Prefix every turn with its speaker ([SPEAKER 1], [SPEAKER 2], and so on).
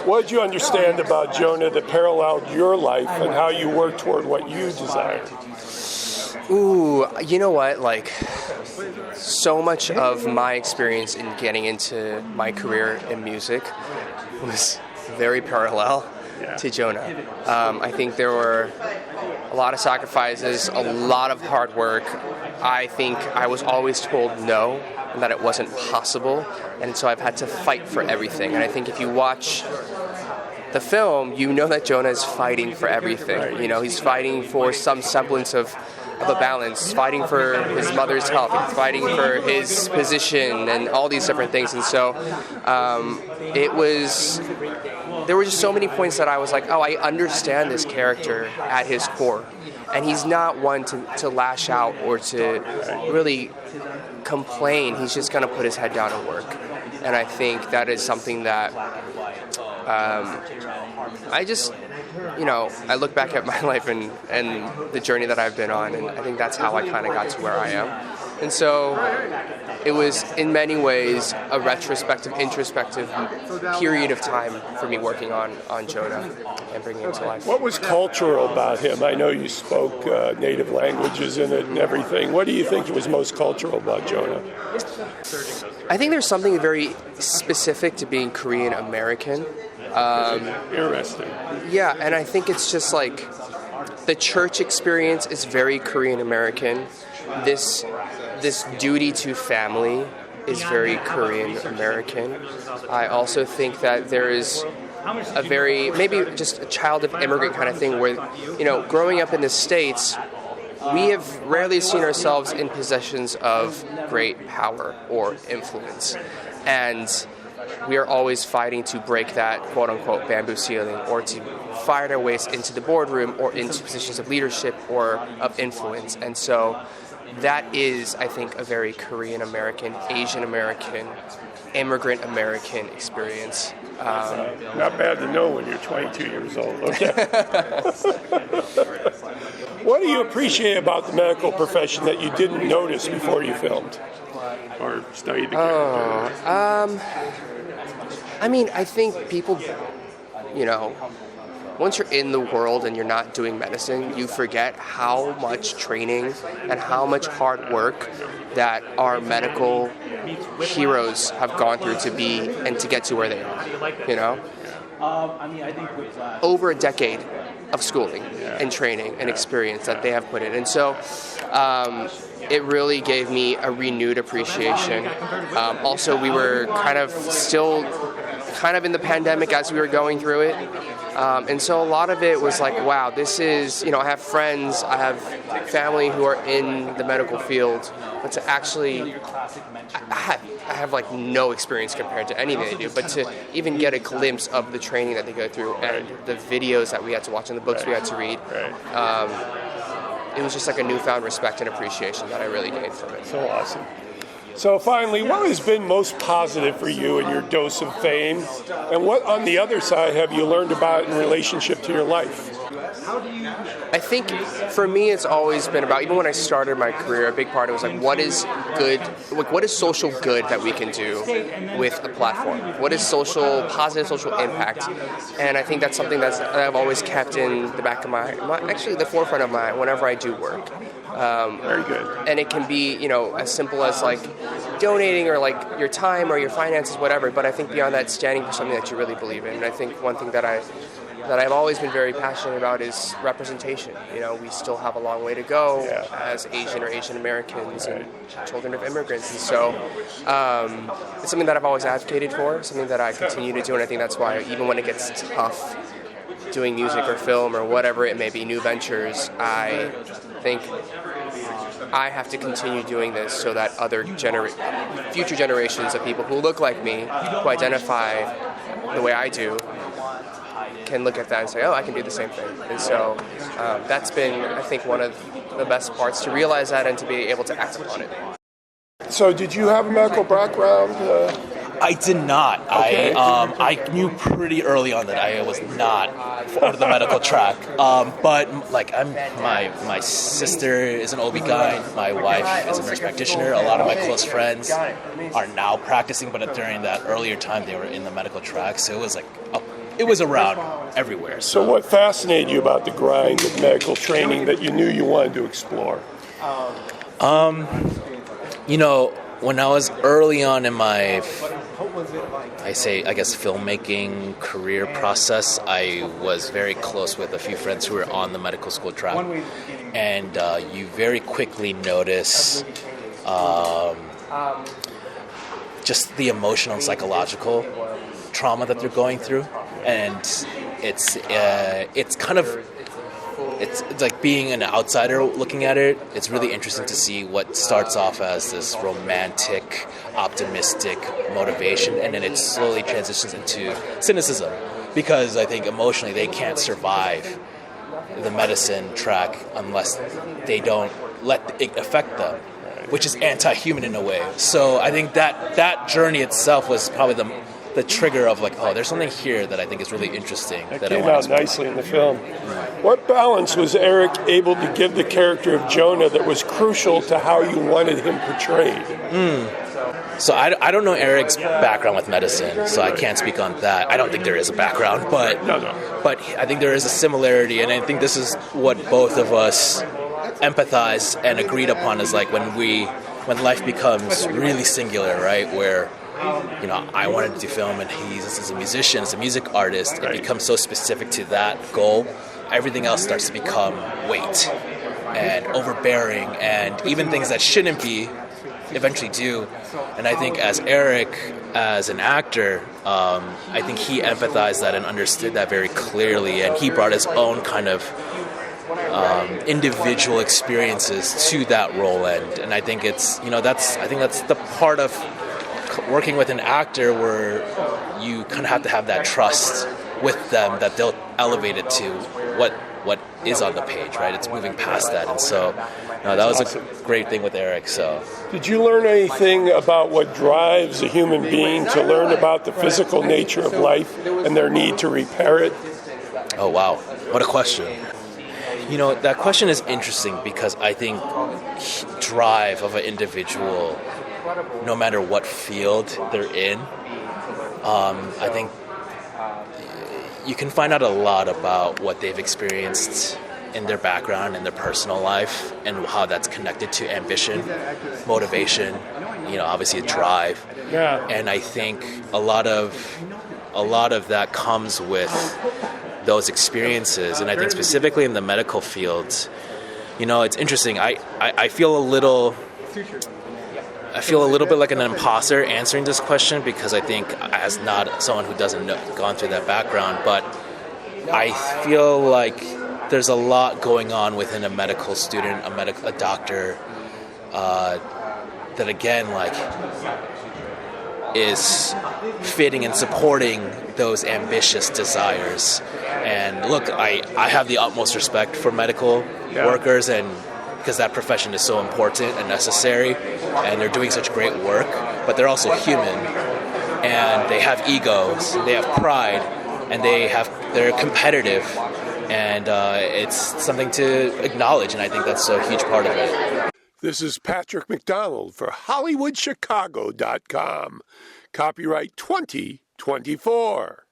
[SPEAKER 1] What did you understand about Jonah that paralleled your life and how you worked toward what you desired?
[SPEAKER 2] Ooh, you know what? Like, so much of my experience in getting into my career in music was very parallel to Jonah. I think there were a lot of sacrifices, a lot of hard work. I think I was always told no, and that it wasn't possible, and so I've had to fight for everything. And I think if you watch the film, you know that Jonah is fighting for everything. You know, he's fighting for some semblance of a balance, fighting for his mother's health, fighting for his position, and all these different things. And so there were just so many points that I was like, oh, I understand this character at his core. And he's not one to lash out or to really complain. He's just going to put his head down and work. And I think that is something that I look back at my life and the journey that I've been on, and I think that's how I kind of got to where I am. And so it was, in many ways, a retrospective, introspective period of time for me working on Jonah and bringing him to life.
[SPEAKER 1] What was cultural about him? I know you spoke native languages in it and everything. What do you think was most cultural about Jonah?
[SPEAKER 2] I think there's something very specific to being Korean American.
[SPEAKER 1] Interesting.
[SPEAKER 2] Yeah, and I think it's just like the church experience is very Korean American. This duty to family is very Korean American. I also think that there is a very, maybe just a child of immigrant kind of thing where, you know, growing up in the States, we have rarely seen ourselves in positions of great power or influence. And we are always fighting to break that quote-unquote bamboo ceiling, or to fight our ways into the boardroom or into positions of leadership or of influence. And so that is, I think, a very Korean American, Asian American, immigrant American experience.
[SPEAKER 1] Not bad to know when you're 22 years old. Okay. What do you appreciate about the medical profession that you didn't notice before you filmed or studied the character?
[SPEAKER 2] I mean, I think people, you know, once you're in the world and you're not doing medicine, you forget how much training and how much hard work that our medical heroes have gone through to be and to get to where they are, you know? Over a decade of schooling and training and experience that they have put in. And so it really gave me a renewed appreciation. Also, we were kind of still in the pandemic as we were going through it. And so a lot of it was like, wow, this is, you know, I have friends, I have family who are in the medical field, but to actually, I have like no experience compared to anything they do, but to even get a glimpse of the training that they go through and the videos that we had to watch and the books we had to read, it was just like a newfound respect and appreciation that I really gained from it.
[SPEAKER 1] So awesome. So finally, what has been most positive for you in your dose of fame? And what, on the other side, have you learned about in relationship to your life?
[SPEAKER 2] I think for me, it's always been about, even when I started my career, a big part of it was like, what is good, like what is social good that we can do with a platform? What is positive social impact? And I think that's something that I've always kept in the back of actually the forefront of my mind whenever I do work.
[SPEAKER 1] Very good.
[SPEAKER 2] And it can be, you know, as simple as like donating or like your time or your finances, whatever. But I think beyond that, standing for something that you really believe in. And I think one thing that I've always been very passionate about is representation. You know, we still have a long way to go as Asian or Asian Americans and children of immigrants. And so it's something that I've always advocated for, something that I continue to do. And I think that's why even when it gets tough doing music or film or whatever it may be, new ventures, I think I have to continue doing this so that other future generations of people who look like me, who identify the way I do, can look at that and say, oh, I can do the same thing. And so that's been, I think, one of the best parts, to realize that and to be able to act upon it.
[SPEAKER 1] So did you have a medical background?
[SPEAKER 3] I did not.
[SPEAKER 1] Okay.
[SPEAKER 3] I knew pretty early on that I was not part of the medical track. But like my sister is an OB-GYN. My wife is a nurse practitioner. A lot of my close friends are now practicing, but during that earlier time they were in the medical track. So it was like a it was around everywhere.
[SPEAKER 1] So what fascinated you about the grind of medical training that you knew you wanted to explore?
[SPEAKER 3] When I was early on in my, filmmaking career process, I was very close with a few friends who were on the medical school track. And you very quickly notice just the emotional and psychological trauma that they're going through. And it's like being an outsider looking at it. It's really interesting to see what starts off as this romantic, optimistic motivation, and then it slowly transitions into cynicism, because I think emotionally they can't survive the medicine track unless they don't let it affect them, which is anti-human in a way. So I think that journey itself was probably the trigger of like, there's something here that I think is really interesting.
[SPEAKER 1] That came out nicely in the film. What balance was Eric able to give the character of Jonah that was crucial to how you wanted him portrayed?
[SPEAKER 3] So I don't know Eric's background with medicine, so I can't speak on that. I don't think there is a background, but I think there is a similarity, and I think this is what both of us empathize and agreed upon, is like when life becomes really singular, right? Where I wanted to film, and he's a musician, he's a music artist. It becomes so specific to that goal. Everything else starts to become weight and overbearing, and even things that shouldn't be eventually do. And I think as Eric, as an actor, I think he empathized that and understood that very clearly, and he brought his own kind of individual experiences to that role. And I think that's the part of working with an actor where you kind of have to have that trust with them that they'll elevate it to what is on the page, right? It's moving past that. And so that was a great thing with Eric. So
[SPEAKER 1] did you learn anything about what drives a human being to learn about the physical nature of life and their need to repair it?
[SPEAKER 3] Oh, wow. What a question. That question is interesting, because I think drive of an individual, no matter what field they're in, I think you can find out a lot about what they've experienced in their background, in their personal life, and how that's connected to ambition, motivation, obviously a drive.
[SPEAKER 1] Yeah.
[SPEAKER 3] And I think a lot of that comes with those experiences. And I think specifically in the medical field, it's interesting. I feel a little bit like an imposter answering this question, because I think, as not someone who doesn't gone through that background, but I feel like there's a lot going on within a medical student, a doctor, that again, like, is fitting and supporting those ambitious desires. And look, I have the utmost respect for medical workers, and because that profession is so important and necessary, and they're doing such great work, but they're also human, and they have egos, they have pride, and they're competitive, and it's something to acknowledge, and I think that's a huge part of it.
[SPEAKER 1] This is Patrick McDonald for HollywoodChicago.com. Copyright 2024.